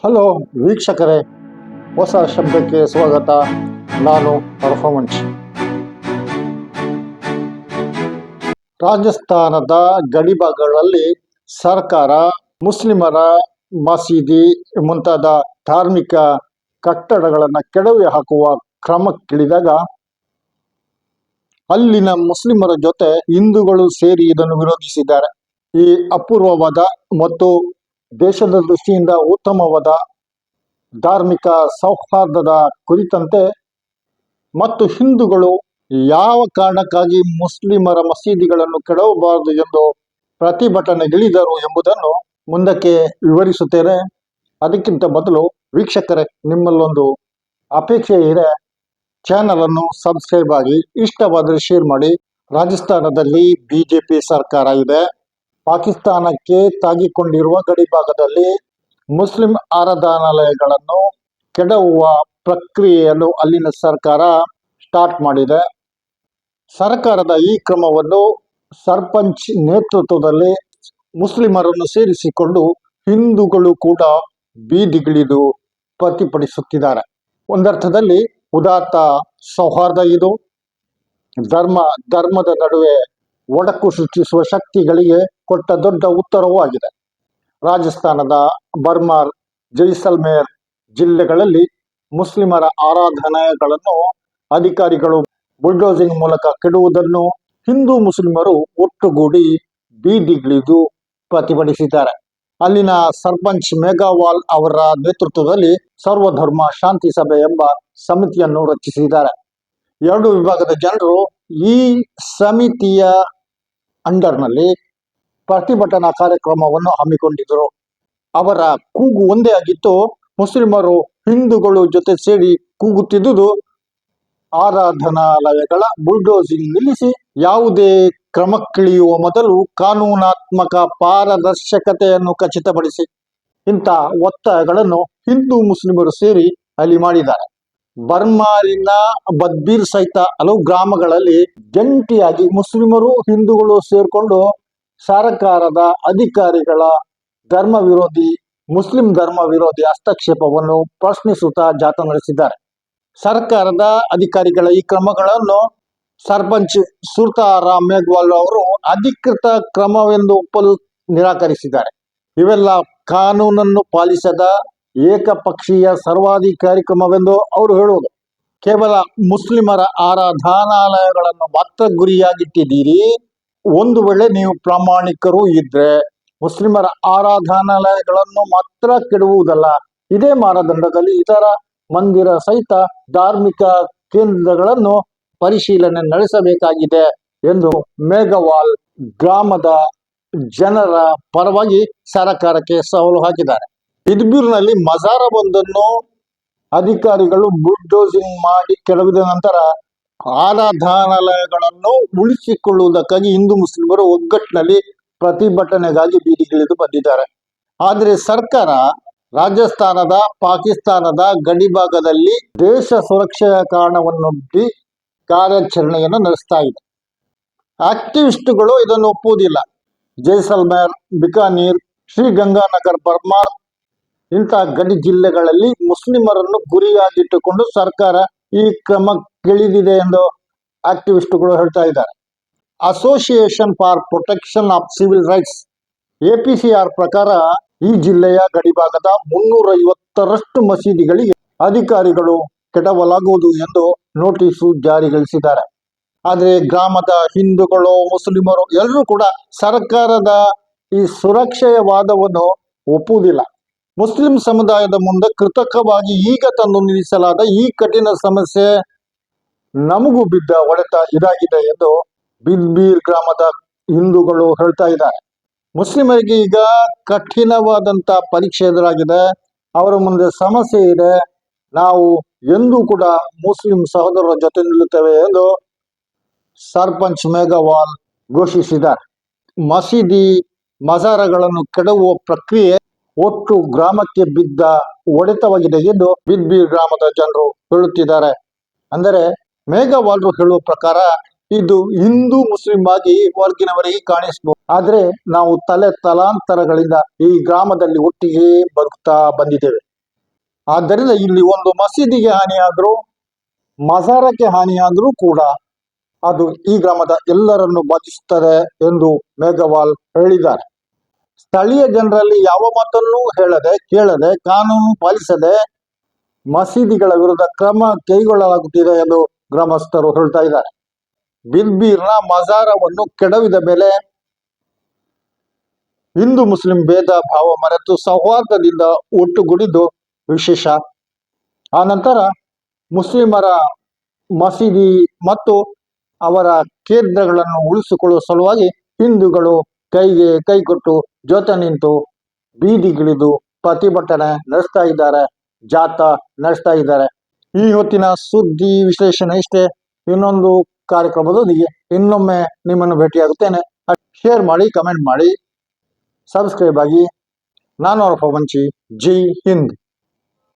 Hello ವೀಕ್ಷಕರೇ, ಹೊಸ ಶಬ್ದಕ್ಕೆ ಸ್ವಾಗತ. ನಾನು ಪರ್ಫಾರ್ಮೆನ್ಸ್. ರಾಜಸ್ಥಾನದ ಗಡಿಭಾಗಗಳಲ್ಲಿ ಸರ್ಕಾರ ಮುಸ್ಲಿಮರ ಮಸೀದಿ ಮುಂತಾದ ಧಾರ್ಮಿಕ ಕಟ್ಟಡಗಳನ್ನು ಕೆಡವಿ ಹಾಕುವ ಕ್ರಮಕ್ಕಿಳಿದಾಗ ಅಲ್ಲಿನ ಮುಸ್ಲಿಮರ ಜೊತೆ ಹಿಂದೂಗಳು ಸೇರಿ ಇದನ್ನು ವಿರೋಧಿಸಿದ್ದಾರೆ. ಈ ಅಪೂರ್ವವಾದ ಮತ್ತು ದೇಶದ ದೃಷ್ಟಿಯಿಂದ ಉತ್ತಮವಾದ ಧಾರ್ಮಿಕ ಸೌಹಾರ್ದದ ಕುರಿತಂತೆ ಮತ್ತು ಹಿಂದೂಗಳು ಯಾವ ಕಾರಣಕ್ಕಾಗಿ ಮುಸ್ಲಿಮರ ಮಸೀದಿಗಳನ್ನು ಕೆಡವಬಾರದು ಎಂದು ಪ್ರತಿಭಟನೆಗಿಳಿದರು ಎಂಬುದನ್ನು ಮುಂದಕ್ಕೆ ವಿವರಿಸುತ್ತೇನೆ. ಅದಕ್ಕಿಂತ ಮೊದಲು ವೀಕ್ಷಕರೇ, ನಿಮ್ಮಲ್ಲೊಂದು ಅಪೇಕ್ಷೆ ಇದೆ. ಚಾನಲ್ ಅನ್ನು ಸಬ್ಸ್ಕ್ರೈಬ್ ಆಗಿ, ಇಷ್ಟವಾದರೆ ಶೇರ್ ಮಾಡಿ. ರಾಜಸ್ಥಾನದಲ್ಲಿ ಬಿಜೆಪಿ ಸರ್ಕಾರ ಇದೆ. ಪಾಕಿಸ್ತಾನಕ್ಕೆ ತಾಗಿಕೊಂಡಿರುವ ಗಡಿಭಾಗದಲ್ಲಿ ಮುಸ್ಲಿಂ ಆರಾಧನಾಲಯಗಳನ್ನು ಕೆಡವುವ ಪ್ರಕ್ರಿಯೆಯನ್ನು ಅಲ್ಲಿನ ಸರ್ಕಾರ ಸ್ಟಾರ್ಟ್ ಮಾಡಿದೆ. ಸರ್ಕಾರದ ಈ ಕ್ರಮವನ್ನು ಸರ್ಪಂಚ್ ನೇತೃತ್ವದಲ್ಲಿ ಮುಸ್ಲಿಮರನ್ನು ಸೇರಿಸಿಕೊಂಡು ಹಿಂದೂಗಳು ಕೂಡ ಬೀದಿಗಿಳಿದು ಪ್ರತಿಭಟಿಸುತ್ತಿದ್ದಾರೆ. ಒಂದರ್ಥದಲ್ಲಿ ಉದಾತ್ತ ಸೌಹಾರ್ದ ಇದು. ಧರ್ಮದ ನಡುವೆ ಒಡಕು ಸೃಷ್ಟಿಸುವ ಶಕ್ತಿಗಳಿಗೆ ಕೊಟ್ಟ ದೊಡ್ಡ ಉತ್ತರವೂ ಆಗಿದೆ. ರಾಜಸ್ಥಾನದ ಬರ್ಮಾರ್, ಜೈಸಲ್ಮೇರ್ ಜಿಲ್ಲೆಗಳಲ್ಲಿ ಮುಸ್ಲಿಮರ ಆರಾಧನೆಗಳನ್ನು ಅಧಿಕಾರಿಗಳು ಬುಲ್ಡೋಸಿಂಗ್ ಮೂಲಕ ಕೆಡುವುದನ್ನು ಹಿಂದೂ ಮುಸ್ಲಿಮರು ಒಟ್ಟುಗೂಡಿ ಬೀದಿಗಿಳಿದು ಪ್ರತಿಭಟಿಸಿದ್ದಾರೆ. ಅಲ್ಲಿನ ಸರ್ಪಂಚ್ ಮೇಘವಾಲ್ ಅವರ ನೇತೃತ್ವದಲ್ಲಿ ಸರ್ವಧರ್ಮ ಶಾಂತಿ ಸಭೆ ಎಂಬ ಸಮಿತಿಯನ್ನು ರಚಿಸಿದ್ದಾರೆ. 2 ವಿಭಾಗದ ಜನರು ಈ ಸಮಿತಿಯ ಅಂಡರ್ನಲ್ಲಿ ಪ್ರತಿಭಟನಾ ಕಾರ್ಯಕ್ರಮವನ್ನು ಹಮ್ಮಿಕೊಂಡಿದ್ದರು. ಅವರ ಕೂಗು ಒಂದೇ ಆಗಿತ್ತು. ಮುಸ್ಲಿಮರು ಹಿಂದೂಗಳು ಜೊತೆ ಸೇರಿ ಕೂಗುತ್ತಿದ್ದುದು, ಆರಾಧನಾಲಯಗಳ ಬುಲ್ಡೋಸಿಂಗ್ ನಿಲ್ಲಿಸಿ ಯಾವುದೇ ಕ್ರಮಕ್ಕಿಳಿಯುವ ಮೊದಲು ಕಾನೂನಾತ್ಮಕ ಪಾರದರ್ಶಕತೆಯನ್ನು ಖಚಿತಪಡಿಸಿ. ಇಂಥ ಒತ್ತಾಯಗಳನ್ನು ಹಿಂದೂ ಮುಸ್ಲಿಮರು ಸೇರಿ ಅಲ್ಲಿ ಮಾಡಿದ್ದಾರೆ. ಬರ್ಮಾರಿನ ಬದ್ಬೀರ್ ಸಹಿತ ಹಲವು ಗ್ರಾಮಗಳಲ್ಲಿ ಜಂಟಿಯಾಗಿ ಮುಸ್ಲಿಮರು ಹಿಂದೂಗಳು ಸೇರ್ಕೊಂಡು ಸರ್ಕಾರದ ಅಧಿಕಾರಿಗಳ ಮುಸ್ಲಿಂ ಧರ್ಮ ವಿರೋಧಿ ಹಸ್ತಕ್ಷೇಪವನ್ನು ಪ್ರಶ್ನಿಸುತ್ತಾ ಜಾಥಾ ನಡೆಸಿದ್ದಾರೆ. ಸರ್ಕಾರದ ಅಧಿಕಾರಿಗಳ ಈ ಕ್ರಮಗಳನ್ನು ಸರ್ಪಂಚ್ ಸುರ್ತಾರಾಮ್ ಮೇಘವಾಲ್ ಅವರು ಅಧಿಕೃತ ಕ್ರಮವೆಂದು ಒಪ್ಪಲು ನಿರಾಕರಿಸಿದ್ದಾರೆ. ಇವೆಲ್ಲ ಕಾನೂನನ್ನು ಪಾಲಿಸದ ಏಕಪಕ್ಷೀಯ ಸರ್ವಾಧಿಕಾರಿ ಕ್ರಮವೆಂದು ಅವರು ಹೇಳುವುದು. ಕೇವಲ ಮುಸ್ಲಿಮರ ಆರಾಧನಾಲಯಗಳನ್ನು ಮಾತ್ರ ಗುರಿಯಾಗಿಟ್ಟಿದ್ದೀರಿ. ಒಂದು ವೇಳೆ ನೀವು ಪ್ರಾಮಾಣಿಕರು ಇದ್ರೆ ಮುಸ್ಲಿಮರ ಆರಾಧನಾಲಯಗಳನ್ನು ಮಾತ್ರ ಕೆಡುವುದಲ್ಲ, ಇದೇ ಮಾನದಂಡದಲ್ಲಿ ಇತರ ಮಂದಿರ ಸಹಿತ ಧಾರ್ಮಿಕ ಕೇಂದ್ರಗಳನ್ನು ಪರಿಶೀಲನೆ ನಡೆಸಬೇಕಾಗಿದೆ ಎಂದು ಮೇಘವಾಲ್ ಗ್ರಾಮದ ಜನರ ಪರವಾಗಿ ಸರ್ಕಾರಕ್ಕೆ ಸವಾಲು ಹಾಕಿದ್ದಾರೆ. ಬಿದ್ಬೀರ್ನಲ್ಲಿ ಮಜಾರವೊಂದನ್ನು ಅಧಿಕಾರಿಗಳು ಬುಲ್ಡೋಸಿಂಗ್ ಮಾಡಿ ಕೆಡವಿದ ನಂತರ ಆರಾಧನಾಲಯಗಳನ್ನು ಉಳಿಸಿಕೊಳ್ಳುವುದಕ್ಕಾಗಿ ಹಿಂದೂ ಮುಸ್ಲಿಮರು ಒಗ್ಗಟ್ಟಿನಲ್ಲಿ ಪ್ರತಿಭಟನೆಗಾಗಿ ಬೀದಿಗಿಳಿದು ಬಂದಿದ್ದಾರೆ. ಆದರೆ ಸರ್ಕಾರ ರಾಜಸ್ಥಾನದ ಪಾಕಿಸ್ತಾನದ ಗಡಿಭಾಗದಲ್ಲಿ ದೇಶ ಸುರಕ್ಷೆಯ ಕಾರಣವನ್ನೊಡ್ಡಿ ಕಾರ್ಯಾಚರಣೆಯನ್ನು ನಡೆಸ್ತಾ ಇದೆ. ಆಕ್ಟಿವಿಸ್ಟ್ಗಳು ಇದನ್ನು ಒಪ್ಪುವುದಿಲ್ಲ. ಜೈಸಲ್ಮೇರ್, ಬಿಕಾನೀರ್, ಶ್ರೀಗಂಗಾನಗರ್, ಬರ್ಮಾರ್ ಇಂಥ ಗಡಿ ಜಿಲ್ಲೆಗಳಲ್ಲಿ ಮುಸ್ಲಿಮರನ್ನು ಗುರಿಯಾಗಿಟ್ಟುಕೊಂಡು ಸರ್ಕಾರ ಈ ಕ್ರಮಕ್ಕಿಳಿದಿದೆ ಎಂದು ಆಕ್ಟಿವಿಸ್ಟ್ಗಳು ಹೇಳ್ತಾ ಇದ್ದಾರೆ. Association for protection of civil rights APCR ಪ್ರಕಾರ ಈ ಜಿಲ್ಲೆಯ ಗಡಿಭಾಗದ 350ರಷ್ಟು ಮಸೀದಿಗಳಿಗೆ ಅಧಿಕಾರಿಗಳು ಕೆಡವಲಾಗುವುದು ಎಂದು ನೋಟಿಸು ಜಾರಿಗೊಳಿಸಿದ್ದಾರೆ. ಆದರೆ ಗ್ರಾಮದ ಹಿಂದೂಗಳು, ಮುಸ್ಲಿಮರು ಎಲ್ಲರೂ ಕೂಡ ಸರ್ಕಾರದ ಈ ಸುರಕ್ಷೆಯ ವಾದವನ್ನು ಒಪ್ಪುವುದಿಲ್ಲ. ಮುಸ್ಲಿಂ ಸಮುದಾಯದ ಮುಂದೆ ಕೃತಕವಾಗಿ ಈಗ ತಂದು ನಿಲ್ಲಿಸಲಾದ ಈ ಕಠಿಣ ಸಮಸ್ಯೆ ನಮಗೂ ಬಿದ್ದ ಹೊಡೆತ ಇದಾಗಿದೆ ಎಂದು ಬಿದ್ಬೀರ್ ಗ್ರಾಮದ ಹಿಂದೂಗಳು ಹೇಳ್ತಾ ಇದ್ದಾರೆ. ಮುಸ್ಲಿಮರಿಗೆ ಈಗ ಕಠಿಣವಾದಂತ ಪರೀಕ್ಷೆ ಎದುರಾಗಿದೆ. ಅವರ ಮುಂದೆ ಸಮಸ್ಯೆ ಇದೆ. ನಾವು ಎಂದೂ ಕೂಡ ಮುಸ್ಲಿಂ ಸಹೋದರರ ಜೊತೆ ನಿಲ್ಲುತ್ತೇವೆ ಎಂದು ಸರ್ಪಂಚ್ ಮೇಘವಾಲ್ ಘೋಷಿಸಿದ್ದಾರೆ. ಮಸೀದಿ ಮಜಾರಗಳನ್ನು ಕೆಡವುವ ಪ್ರಕ್ರಿಯೆ ಒಟ್ಟು ಗ್ರಾಮಕ್ಕೆ ಬಿದ್ದ ಹೊಡೆತವಾಗಿದೆ ಎಂದು ಬಿದ್ಬೀರ್ ಗ್ರಾಮದ ಜನರು ಹೇಳುತ್ತಿದ್ದಾರೆ. ಅಂದರೆ ಮೇಘವಾಲ್ರು ಹೇಳುವ ಪ್ರಕಾರ ಇದು ಹಿಂದೂ ಮುಸ್ಲಿಂ ಆಗಿ ಹೊರಗಿನವರಿಗೆ ಕಾಣಿಸಬಹುದು, ಆದ್ರೆ ನಾವು ತಲಾಂತರಗಳಿಂದ ಈ ಗ್ರಾಮದಲ್ಲಿ ಒಟ್ಟಿಗೆ ಬದುಕ್ತಾ ಬಂದಿದ್ದೇವೆ. ಆದ್ದರಿಂದ ಇಲ್ಲಿ ಒಂದು ಮಸೀದಿಗೆ ಹಾನಿಯಾದರೂ, ಮಜಾರಕ್ಕೆ ಹಾನಿಯಾದರೂ ಕೂಡ ಅದು ಈ ಗ್ರಾಮದ ಎಲ್ಲರನ್ನು ಬಾಧಿಸುತ್ತದೆ ಎಂದು ಮೇಘವಾಲ್ ಹೇಳಿದ್ದಾರೆ. ಸ್ಥಳೀಯ ಜನರಲ್ಲಿ ಯಾವ ಮಾತನ್ನೂ ಹೇಳದೆ ಕೇಳದೆ ಕಾನೂನು ಪಾಲಿಸದೆ ಮಸೀದಿಗಳ ವಿರುದ್ಧ ಕ್ರಮ ಕೈಗೊಳ್ಳಲಾಗುತ್ತಿದೆ ಎಂದು ಗ್ರಾಮಸ್ಥರು ಹೇಳ್ತಾ ಇದ್ದಾರೆ. ಬಿರ್ಬೀರ್ನ ಮಜಾರವನ್ನು ಕೆಡವಿದ ಮೇಲೆ ಹಿಂದೂ ಮುಸ್ಲಿಂ ಭೇದ ಭಾವ ಮರೆತು ಸೌಹಾರ್ದದಿಂದ ಒಟ್ಟುಗೂಡಿದ್ದು ವಿಶೇಷ. ಆ ನಂತರ ಮುಸ್ಲಿಮರ ಮಸೀದಿ ಮತ್ತು ಅವರ ಕೇಂದ್ರಗಳನ್ನು ಉಳಿಸಿಕೊಳ್ಳುವ ಸಲುವಾಗಿ ಹಿಂದೂಗಳು ಕೈಗೆ ಕೈ ಕೊಟ್ಟು ಜೊತೆ ನಿಂತು ಬೀದಿಗಿಳಿದು ಪ್ರತಿಭಟನೆ ನಡೆಸ್ತಾ ಇದ್ದಾರೆ, ಜಾಥಾ ನಡೆಸ್ತಾ ಇದ್ದಾರೆ. ಈ ಹೊತ್ತಿನ ಸುದ್ದಿ ವಿಶ್ಲೇಷಣೆ ಇಷ್ಟೇ. ಇನ್ನೊಂದು ಕಾರ್ಯಕ್ರಮದೊಂದಿಗೆ ಇನ್ನೊಮ್ಮೆ ನಿಮ್ಮನ್ನು ಭೇಟಿಯಾಗುತ್ತೇನೆ. ಶೇರ್ ಮಾಡಿ, ಕಮೆಂಟ್ ಮಾಡಿ, ಸಬ್ಸ್ಕ್ರೈಬ್ ಆಗಿ. ನಾನು ಅರ್ಫ ಮಂಚಿ. ಜೈ ಹಿಂದ್.